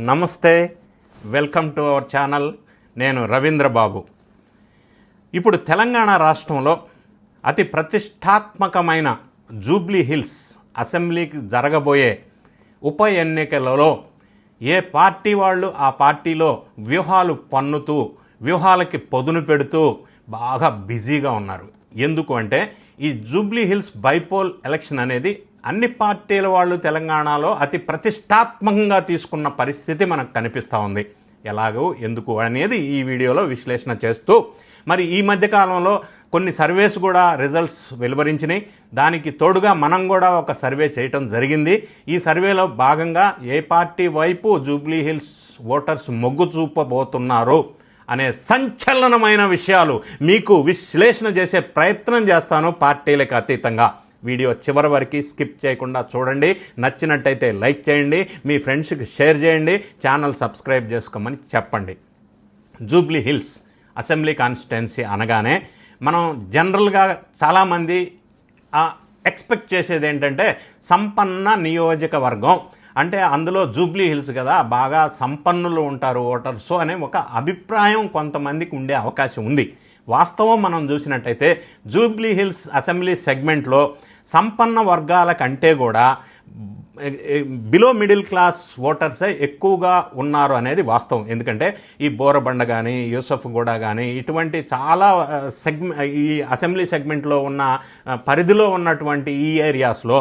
నమస్తే, welcome to our channel. నేను రవీంద్ర బాబు. ఇప్పుడు తెలంగాణ రాష్ట్రంలో అతి ప్రతిష్టాత్మకమైన జూబ్లీ హిల్స్ అసెంబ్లీకి జరగబోయే ఉప ఎన్నికలలో ఏ పార్టీ వాళ్ళు ఆ పార్టీలో వ్యూహాలు పన్నుతూ వ్యూహాలకి పొదును పెడుతూ బాగా బిజీగా ఉన్నారు. ఎందుకు అంటే ఈ జూబ్లీ హిల్స్ బైపోల్ ఎలక్షన్ అనేది అన్ని పార్టీల వాళ్ళు తెలంగాణలో అతి ప్రతిష్టాత్మకంగా తీసుకున్న పరిస్థితి మనకు కనిపిస్తూ ఉంది. ఎలాగో ఎందుకు అనేది ఈ వీడియోలో విశ్లేషణ చేస్తూ, మరి ఈ మధ్యకాలంలో కొన్ని సర్వేస్ కూడా రిజల్ట్స్ వెలువరించినాయి. దానికి తోడుగా మనం కూడా ఒక సర్వే చేయటం జరిగింది. ఈ సర్వేలో భాగంగా ఏ పార్టీ వైపు జూబ్లీ హిల్స్ ఓటర్స్ మొగ్గు చూపబోతున్నారు అనే సంచలనమైన విషయాలు మీకు విశ్లేషణ చేసే ప్రయత్నం చేస్తాను. పార్టీలకు అతీతంగా వీడియో చివరి వరకు స్కిప్ చేయకుండా చూడండి. నచ్చినట్టయితే లైక్ చేయండి, మీ ఫ్రెండ్స్కి షేర్ చేయండి, ఛానల్ సబ్స్క్రైబ్ చేసుకోమని చెప్పండి. జూబ్లీ హిల్స్ అసెంబ్లీ కాన్స్టిట్యున్సీ అనగానే మనం జనరల్గా చాలామంది ఎక్స్పెక్ట్ చేసేది ఏంటంటే సంపన్న నియోజకవర్గం అంటే అందులో జూబ్లీ హిల్స్ కదా, బాగా సంపన్నులు ఉంటారు ఓటర్స్ అనే ఒక అభిప్రాయం కొంతమందికి ఉండే అవకాశం ఉంది. వాస్తవం మనం చూసినట్టయితే జూబ్లీ హిల్స్ అసెంబ్లీ సెగ్మెంట్లో సంపన్న వర్గాల కంటే కూడా బిలో మిడిల్ క్లాస్ ఓటర్సే ఎక్కువగా ఉన్నారు అనేది వాస్తవం. ఎందుకంటే ఈ బోరబండ కానీ యూసఫ్గూడ కానీ ఇటువంటి చాలా ఈ అసెంబ్లీ సెగ్మెంట్లో ఉన్న పరిధిలో ఉన్నటువంటి ఈ ఏరియాస్లో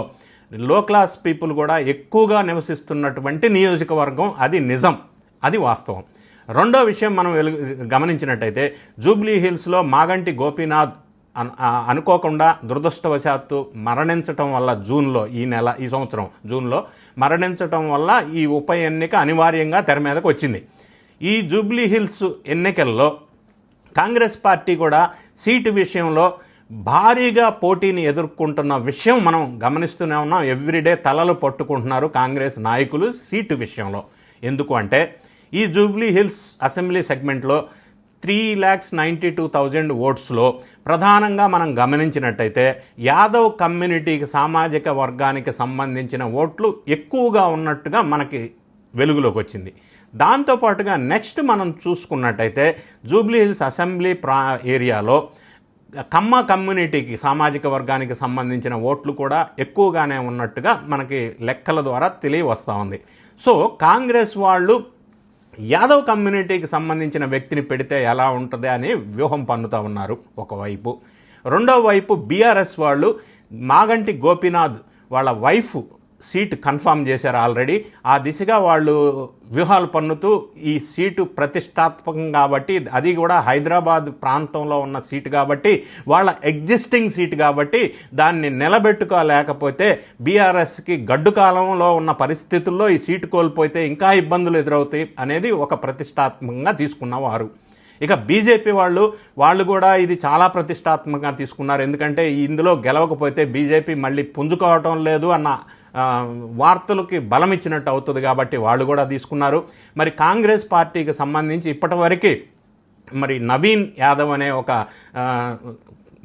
లో క్లాస్ పీపుల్ కూడా ఎక్కువగా నివసిస్తున్నటువంటి నియోజకవర్గం. అది నిజం, అది వాస్తవం. రెండో విషయం మనం గమనించినట్టయితే జూబ్లీ హిల్స్లో మాగంటి గోపీనాథ్ అనుకోకుండా దురదృష్టవశాత్తు మరణించటం వల్ల ఈ సంవత్సరం జూన్లో మరణించటం వల్ల ఈ ఉప ఎన్నిక అనివార్యంగా తెర మీదకు వచ్చింది. ఈ జూబ్లీ హిల్స్ ఎన్నికల్లో కాంగ్రెస్ పార్టీ కూడా సీటు విషయంలో భారీగా పోటీని ఎదుర్కొంటున్న విషయం మనం గమనిస్తూనే ఉన్నాం. ఎవ్రీడే తలలు పట్టుకుంటున్నారు కాంగ్రెస్ నాయకులు సీటు విషయంలో. ఎందుకు అంటే ఈ జూబ్లీ హిల్స్ అసెంబ్లీ సెగ్మెంట్లో 3,92,000 ఓట్స్లో ప్రధానంగా మనం గమనించినట్టయితే యాదవ్ కమ్యూనిటీకి సామాజిక వర్గానికి సంబంధించిన ఓట్లు ఎక్కువగా ఉన్నట్టుగా మనకి వెలుగులోకి వచ్చింది. దాంతోపాటుగా నెక్స్ట్ మనం చూసుకున్నట్టయితే జూబ్లీ హిల్స్ అసెంబ్లీ ఏరియాలో కమ్మ కమ్యూనిటీకి సామాజిక వర్గానికి సంబంధించిన ఓట్లు కూడా ఎక్కువగానే ఉన్నట్టుగా మనకి లెక్కల ద్వారా తెలియవస్తూ ఉంది. సో కాంగ్రెస్ వాళ్ళు యాదవ్ కమ్యూనిటీకి సంబంధించిన వ్యక్తిని పెడితే ఎలా ఉంటుంది అని వ్యూహం పన్నుతూ ఉన్నారు ఒకవైపు. రెండో వైపు బీఆర్ఎస్ వాళ్ళు మాగంటి గోపీనాథ్ వాళ్ళ వైఫ్ సీటు కన్ఫామ్ చేశారు ఆల్రెడీ. ఆ దిశగా వాళ్ళు వ్యూహాలు పన్నుతూ ఈ సీటు ప్రతిష్టాత్మకం కాబట్టి, అది కూడా హైదరాబాద్ ప్రాంతంలో ఉన్న సీటు కాబట్టి, వాళ్ళ ఎగ్జిస్టింగ్ సీటు కాబట్టి దాన్ని నిలబెట్టుకోలేకపోతే బీఆర్ఎస్కి గడ్డు కాలంలో ఉన్న పరిస్థితుల్లో ఈ సీటు కోల్పోతే ఇంకా ఇబ్బందులు ఎదురవుతాయి అనేది ఒక ప్రతిష్టాత్మకంగా తీసుకున్నవారు. ఇక బీజేపీ వాళ్ళు కూడా ఇది చాలా ప్రతిష్టాత్మకంగా తీసుకున్నారు. ఎందుకంటే ఇందులో గెలవకపోతే బీజేపీ మళ్ళీ పుంజుకోవటం లేదు అన్న వార్తలకి బలం ఇచ్చినట్టు అవుతుంది కాబట్టి వాళ్ళు కూడా తీసుకున్నారు. మరి కాంగ్రెస్ పార్టీకి సంబంధించి ఇప్పటివరకు మరి నవీన్ యాదవ్ అనే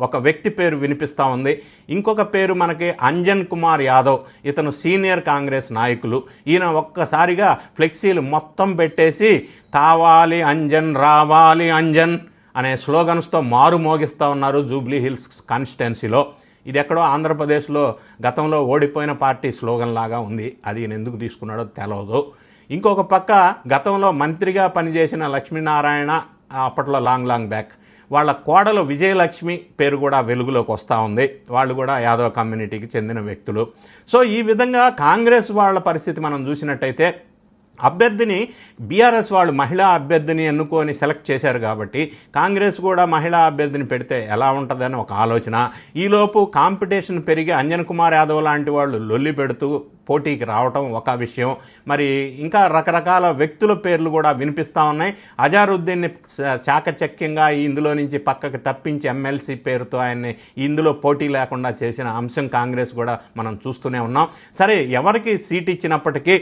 ఒక వ్యక్తి పేరు వినిపిస్తూ ఉంది. ఇంకొక పేరు మనకి అంజన్ కుమార్ యాదవ్, ఇతను సీనియర్ కాంగ్రెస్ నాయకులు. ఈయన ఒక్కసారిగా ఫ్లెక్సీలు మొత్తం పెట్టేసి కావాలి అంజన్, రావాలి అంజన్ అనే స్లోగన్స్తో మారు మోగిస్తూ ఉన్నారు జూబ్లీ హిల్స్ కాన్స్టిట్యున్సీలో. ఇది ఎక్కడో ఆంధ్రప్రదేశ్లో గతంలో ఓడిపోయిన పార్టీ స్లోగన్ లాగా ఉంది. అది ఈయన ఎందుకు తీసుకున్నాడో తెలవదు. ఇంకొక పక్క గతంలో మంత్రిగా పనిచేసిన లక్ష్మీనారాయణ, అప్పట్లో లాంగ్ బ్యాక్, వాళ్ళ కోడలు విజయలక్ష్మి పేరు కూడా వెలుగులోకి వస్తూ ఉంది. వాళ్ళు కూడా యాదవ్ కమ్యూనిటీకి చెందిన వ్యక్తులు. సో ఈ విధంగా కాంగ్రెస్ వాళ్ళ పరిస్థితి మనం చూసినట్టయితే అభ్యర్థిని బీఆర్ఎస్ వాళ్ళు మహిళా అభ్యర్థిని ఎన్నుకొని సెలెక్ట్ చేశారు కాబట్టి కాంగ్రెస్ కూడా మహిళా అభ్యర్థిని పెడితే ఎలా ఉంటుందని ఒక ఆలోచన. ఈలోపు కాంపిటీషన్ పెరిగి అంజన్ కుమార్ యాదవ్ లాంటి వాళ్ళు లొల్లి పెడుతూ పోటీకి రావటం ఒక విషయం. మరి ఇంకా రకరకాల వ్యక్తుల పేర్లు కూడా వినిపిస్తూ ఉన్నాయి. అజారుద్దీన్ని చాకచక్యంగా ఇందులో నుంచి పక్కకు తప్పించి ఎమ్మెల్సీ పేరుతో ఆయన్ని ఇందులో పోటీ లేకుండా చేసిన అంశం కాంగ్రెస్ కూడా మనం చూస్తూనే ఉన్నాం. సరే, ఎవరికి సీట్ ఇచ్చినప్పటికీ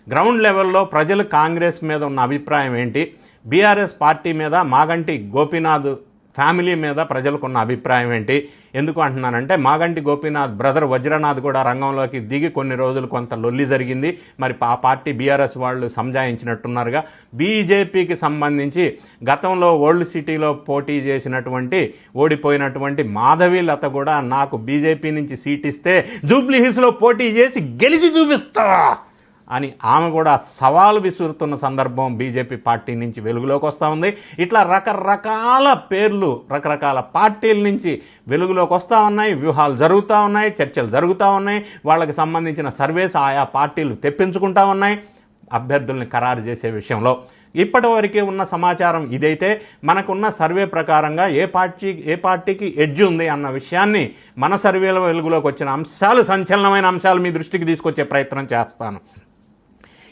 గ్రౌండ్ లెవెల్లో ప్రజలు కాంగ్రెస్ మీద ఉన్న అభిప్రాయం ఏంటి, బీఆర్ఎస్ పార్టీ మీద మాగంటి గోపీనాథ్ ఫ్యామిలీ మీద ప్రజలకున్న అభిప్రాయం ఏంటి? ఎందుకు అంటున్నానంటే మాగంటి గోపీనాథ్ బ్రదర్ వజ్రనాథ్ కూడా రంగంలోకి దిగి కొన్ని రోజులు కొంత లొల్లి జరిగింది. మరి ఆ పార్టీ బీఆర్ఎస్ వాళ్ళు సంజాయించినట్టున్నారుగా. బీజేపీకి సంబంధించి గతంలో ఓల్డ్ సిటీలో పోటీ చేసినటువంటి ఓడిపోయినటువంటి మాధవీలత కూడా నాకు బీజేపీ నుంచి సీట్ ఇస్తే జూబ్లీ హిల్స్లో పోటీ చేసి గెలిచి చూపిస్తా అని ఆమె కూడా సవాలు విసురుతున్న సందర్భం బీజేపీ పార్టీ నుంచి వెలుగులోకి వస్తూ ఉంది. ఇట్లా రకరకాల పేర్లు రకరకాల పార్టీల నుంచి వెలుగులోకి వస్తూ ఉన్నాయి. వ్యూహాలు జరుగుతూ ఉన్నాయి, చర్చలు జరుగుతూ ఉన్నాయి. వాళ్ళకి సంబంధించిన సర్వేస్ ఆయా పార్టీలు తెప్పించుకుంటూ ఉన్నాయి అభ్యర్థుల్ని ఖరారు చేసే విషయంలో. ఇప్పటివరకే ఉన్న సమాచారం ఇదైతే మనకున్న సర్వే ప్రకారంగా ఏ పార్టీకి ఎడ్జ్ ఉంది అన్న విషయాన్ని మన సర్వేలో వెలుగులోకి వచ్చిన అంశాలు, సంచలనమైన అంశాలు మీ దృష్టికి తీసుకొచ్చే ప్రయత్నం చేస్తాను.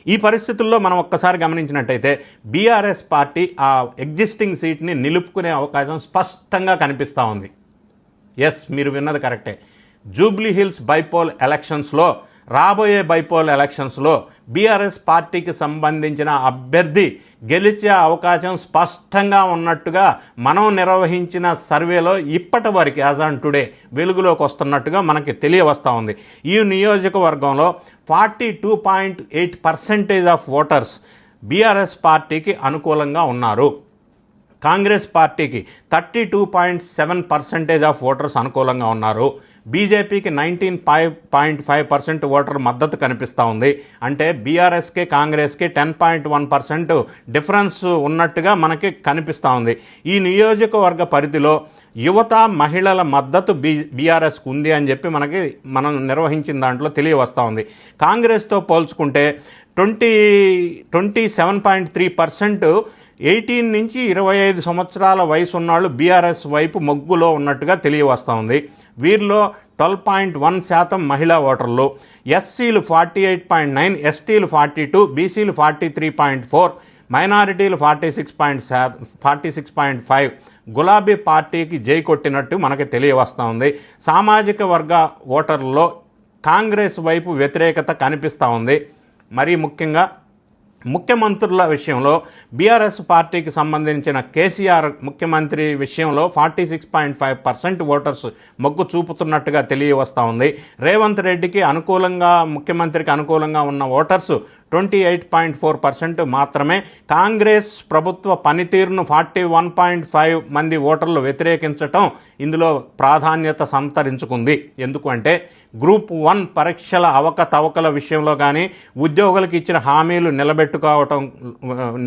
ఈ పరిస్థితుల్లో మనం ఒక్కసారి గమనించినట్టయితే బీఆర్ఎస్ పార్టీ ఆ ఎగ్జిస్టింగ్ సీట్ని నిలుపుకునే అవకాశం స్పష్టంగా కనిపిస్తూ ఉంది. ఎస్, మీరు విన్నది కరెక్టే. జూబ్లీ హిల్స్ బైపోల్ ఎలక్షన్స్లో, రాబోయే బైపోల్ ఎలక్షన్స్లో బీఆర్ఎస్ పార్టీకి సంబంధించిన అభ్యర్థి గెలిచే అవకాశం స్పష్టంగా ఉన్నట్టుగా మనం నిర్వహించిన సర్వేలో ఇప్పటి వరకు యాజ్ ఆన్ టుడే వెలుగులోకి వస్తున్నట్టుగా మనకి తెలియవస్తూ ఉంది. ఈ నియోజకవర్గంలో 42.8% ఆఫ్ ఓటర్స్ బీఆర్ఎస్ పార్టీకి అనుకూలంగా ఉన్నారు. కాంగ్రెస్ పార్టీకి 32.7% ఆఫ్ ఓటర్స్ అనుకూలంగా ఉన్నారు. బీజేపీకి 19.5% ఓటర్ మద్దతు కనిపిస్తూ ఉంది. అంటే బీఆర్ఎస్కి కాంగ్రెస్కి 10.1% డిఫరెన్స్ ఉన్నట్టుగా మనకి కనిపిస్తూ ఉంది. ఈ నియోజకవర్గ పరిధిలో యువత, మహిళల మద్దతు బీఆర్ఎస్కి ఉంది అని చెప్పి మనం నిర్వహించిన దాంట్లో తెలియవస్తూ ఉంది. కాంగ్రెస్తో పోల్చుకుంటే 27.3% 18 నుంచి 25 సంవత్సరాల వయసు ఉన్నవాళ్ళు బీఆర్ఎస్ వైపు మొగ్గులో ఉన్నట్టుగా తెలియవస్తూ ఉంది. వీరిలో 12.1% మహిళా ఓటర్లు, ఎస్సీలు 48.9%, ఎస్టీలు 42%, బీసీలు 43.4%, మైనారిటీలు 46.5%. గులాబీ పార్టీకి జై కొట్టినట్టు మనకి తెలియవస్తూ ఉంది. సామాజిక వర్గ ఓటర్లలో కాంగ్రెస్ వైపు వ్యతిరేకత కనిపిస్తూ ఉంది. మరీ ముఖ్యంగా ముఖ్యమంత్రుల విషయంలో బీఆర్ఎస్ పార్టీకి సంబంధించిన కేసీఆర్ ముఖ్యమంత్రి విషయంలో 46.5% ఓటర్స్ మొగ్గు చూపుతున్నట్టుగా తెలియవస్తూ ఉంది. రేవంత్ రెడ్డికి అనుకూలంగా, ముఖ్యమంత్రికి అనుకూలంగా ఉన్న ఓటర్స్ 28.4% మాత్రమే. కాంగ్రెస్ ప్రభుత్వ పనితీరును 41.5 మంది ఓటర్లు వ్యతిరేకించటం ఇందులో ప్రాధాన్యత సంతరించుకుంది. ఎందుకంటే గ్రూప్ 1 పరీక్షల అవకతవకల విషయంలో కానీ, ఉద్యోగులకు ఇచ్చిన హామీలు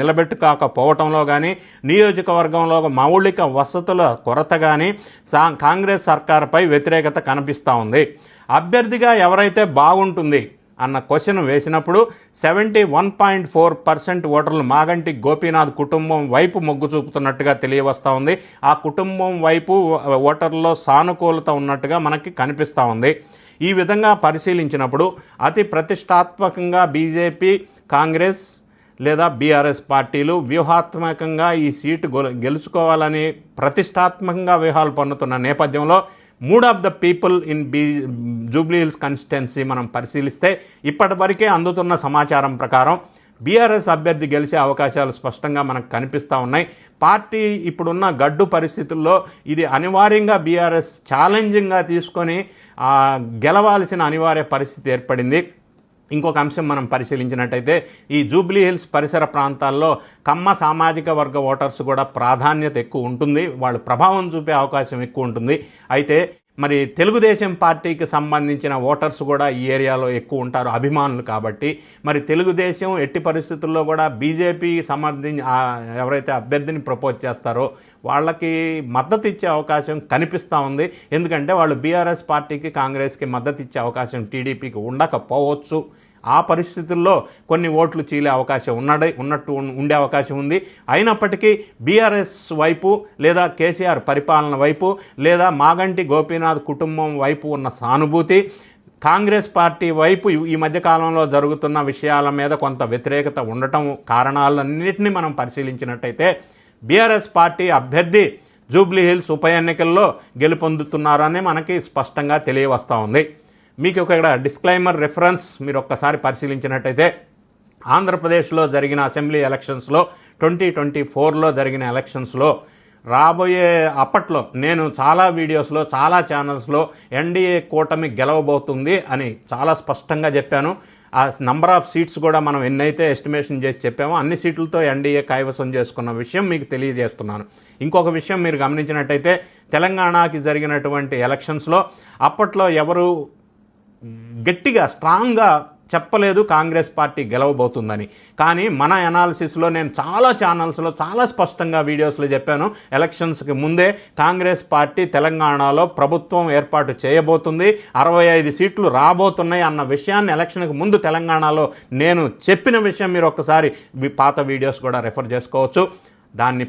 నిలబెట్టుకోకపోవటంలో కానీ, నియోజకవర్గంలో మౌలిక వసతుల కొరత కానీ కాంగ్రెస్ సర్కారుపై వ్యతిరేకత కనిపిస్తూ ఉంది. అభ్యర్థిగా ఎవరైతే బాగుంటుంది అన్న క్వశ్చన్ వేసినప్పుడు 71.4% ఓటర్లు మాగంటి గోపీనాథ్ కుటుంబం వైపు మొగ్గు చూపుతున్నట్టుగా తెలియవస్తూ ఉంది. ఆ కుటుంబం వైపు ఓటర్లలో సానుకూలత ఉన్నట్టుగా మనకి కనిపిస్తూ ఉంది. ఈ విధంగా పరిశీలించినప్పుడు అతి ప్రతిష్టాత్మకంగా బీజేపీ, కాంగ్రెస్ లేదా బీఆర్ఎస్ పార్టీలు వ్యూహాత్మకంగా ఈ సీటు గెలుచుకోవాలని ప్రతిష్టాత్మకంగా వ్యూహాలు పన్నుతున్న నేపథ్యంలో mood of the people in Jubilee hills constituency మనం పరిశీలిస్తే ఇప్పటివరకే అందుతున్న సమాచారం ప్రకారం బీఆర్ఎస్ అభ్యర్థి గెలిచే అవకాశాలు స్పష్టంగా మనకు కనిపిస్తూ ఉన్నాయి. పార్టీ ఇప్పుడున్న గడ్డు పరిస్థితుల్లో ఇది అనివార్యంగా బీఆర్ఎస్ ఛాలెంజింగ్గా తీసుకొని గెలవాల్సిన అనివార్య పరిస్థితి ఏర్పడింది. ఇంకొక అంశం మనం పరిశీలించినట్టయితే ఈ జూబ్లీ హిల్స్ పరిసర ప్రాంతాల్లో కమ్మ సామాజిక వర్గ ఓటర్స్ కూడా ప్రాధాన్యత ఎక్కువ ఉంటుంది. వాళ్ళు ప్రభావం చూపే అవకాశం ఎక్కువ ఉంటుంది. అయితే మరి తెలుగుదేశం పార్టీకి సంబంధించిన ఓటర్స్ కూడా ఈ ఏరియాలో ఎక్కువ ఉంటారు, అభిమానులు కాబట్టి. మరి తెలుగుదేశం ఎట్టి పరిస్థితుల్లో కూడా బీజేపీ ఎవరైతే అభ్యర్థిని ప్రపోజ్ చేస్తారో వాళ్ళకి మద్దతు ఇచ్చే అవకాశం కనిపిస్తూ ఉంది. ఎందుకంటే వాళ్ళు బీఆర్ఎస్ పార్టీకి, కాంగ్రెస్కి మద్దతు ఇచ్చే అవకాశం టీడీపీకి ఉండకపోవచ్చు. ఆ పరిస్థితుల్లో కొన్ని ఓట్లు చీలే అవకాశం ఉండే అవకాశం ఉంది. అయినప్పటికీ బీఆర్ఎస్ వైపు లేదా కేసీఆర్ పరిపాలన వైపు లేదా మాగంటి గోపీనాథ్ కుటుంబం వైపు ఉన్న సానుభూతి, కాంగ్రెస్ పార్టీ వైపు ఈ మధ్యకాలంలో జరుగుతున్న విషయాల మీద కొంత వ్యతిరేకత ఉండటం కారణాలన్నింటినీ మనం పరిశీలించినట్టయితే బీఆర్ఎస్ పార్టీ అభ్యర్థి జూబ్లీ హిల్స్ ఉప ఎన్నికల్లో గెలుపొందుతున్నారని మనకి స్పష్టంగా తెలియవస్తూ ఉంది. మీకు ఇక్కడ డిస్క్లైమర్ రెఫరెన్స్ మీరు ఒక్కసారి పరిశీలించినట్టయితే ఆంధ్రప్రదేశ్లో జరిగిన అసెంబ్లీ ఎలక్షన్స్లో 2024లో జరిగిన ఎలక్షన్స్లో రాబోయే అప్పట్లో నేను చాలా వీడియోస్లో చాలా ఛానల్స్లో ఎన్డీఏ కూటమి గెలవబోతుంది అని చాలా స్పష్టంగా చెప్పాను. ఆ నంబర్ ఆఫ్ సీట్స్ కూడా మనం ఎన్నైతే ఎస్టిమేషన్ చేసి చెప్పామో అన్ని సీట్లతో ఎన్డీఏ కైవసం చేసుకున్న విషయం మీకు తెలియజేస్తున్నాను. ఇంకొక విషయం మీరు గమనించినట్టయితే తెలంగాణకి జరిగినటువంటి ఎలక్షన్స్లో అప్పట్లో ఎవరు గట్టిగా స్ట్రాంగ్గా చెప్పలేదు కాంగ్రెస్ పార్టీ గెలవబోతుందని. కానీ మన అనాలిసిస్లో నేను చాలా ఛానల్స్లో చాలా స్పష్టంగా వీడియోస్లో చెప్పాను, ఎలక్షన్స్కి ముందే కాంగ్రెస్ పార్టీ తెలంగాణలో ప్రభుత్వం ఏర్పాటు చేయబోతుంది, 65 సీట్లు రాబోతున్నాయి అన్న విషయాన్ని ఎలక్షన్కి ముందు తెలంగాణలో నేను చెప్పిన విషయం మీరు ఒక్కసారి పాత వీడియోస్ కూడా రెఫర్ చేసుకోవచ్చు. దాన్ని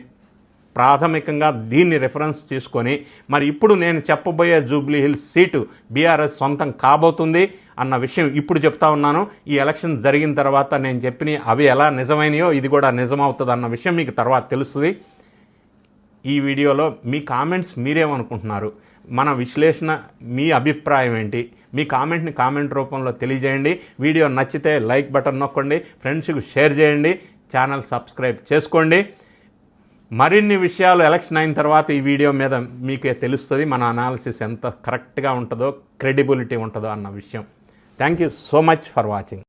ప్రాథమికంగా దీన్ని రెఫరెన్స్ తీసుకొని మరి ఇప్పుడు నేను చెప్పబోయే జూబ్లీ హిల్స్ సీటు బీఆర్ఎస్ సొంతం కాబోతుంది అన్న విషయం ఇప్పుడు చెప్తా ఉన్నాను. ఈ ఎలక్షన్ జరిగిన తర్వాత నేను చెప్పిన అవి ఎలా నిజమైనయో ఇది కూడా నిజమవుతుంది అన్న విషయం మీకు తర్వాత తెలుస్తుంది. ఈ వీడియోలో మీ కామెంట్స్ మీరేమనుకుంటున్నారు, మన విశ్లేషణ, మీ అభిప్రాయం ఏంటి, మీ కామెంట్ని కామెంట్ రూపంలో తెలియజేయండి. వీడియో నచ్చితే లైక్ బటన్ నొక్కండి, ఫ్రెండ్స్కి షేర్ చేయండి, ఛానల్ సబ్స్క్రైబ్ చేసుకోండి. మరిన్ని విషయాలు ఎలక్షన్ అయిన తర్వాత ఈ వీడియో మీద మీకే తెలుస్తుంది మన అనాలిసిస్ ఎంత కరెక్ట్గా ఉంటుందో, క్రెడిబిలిటీ ఉంటుందో అన్న విషయం. Thank you so much for watching.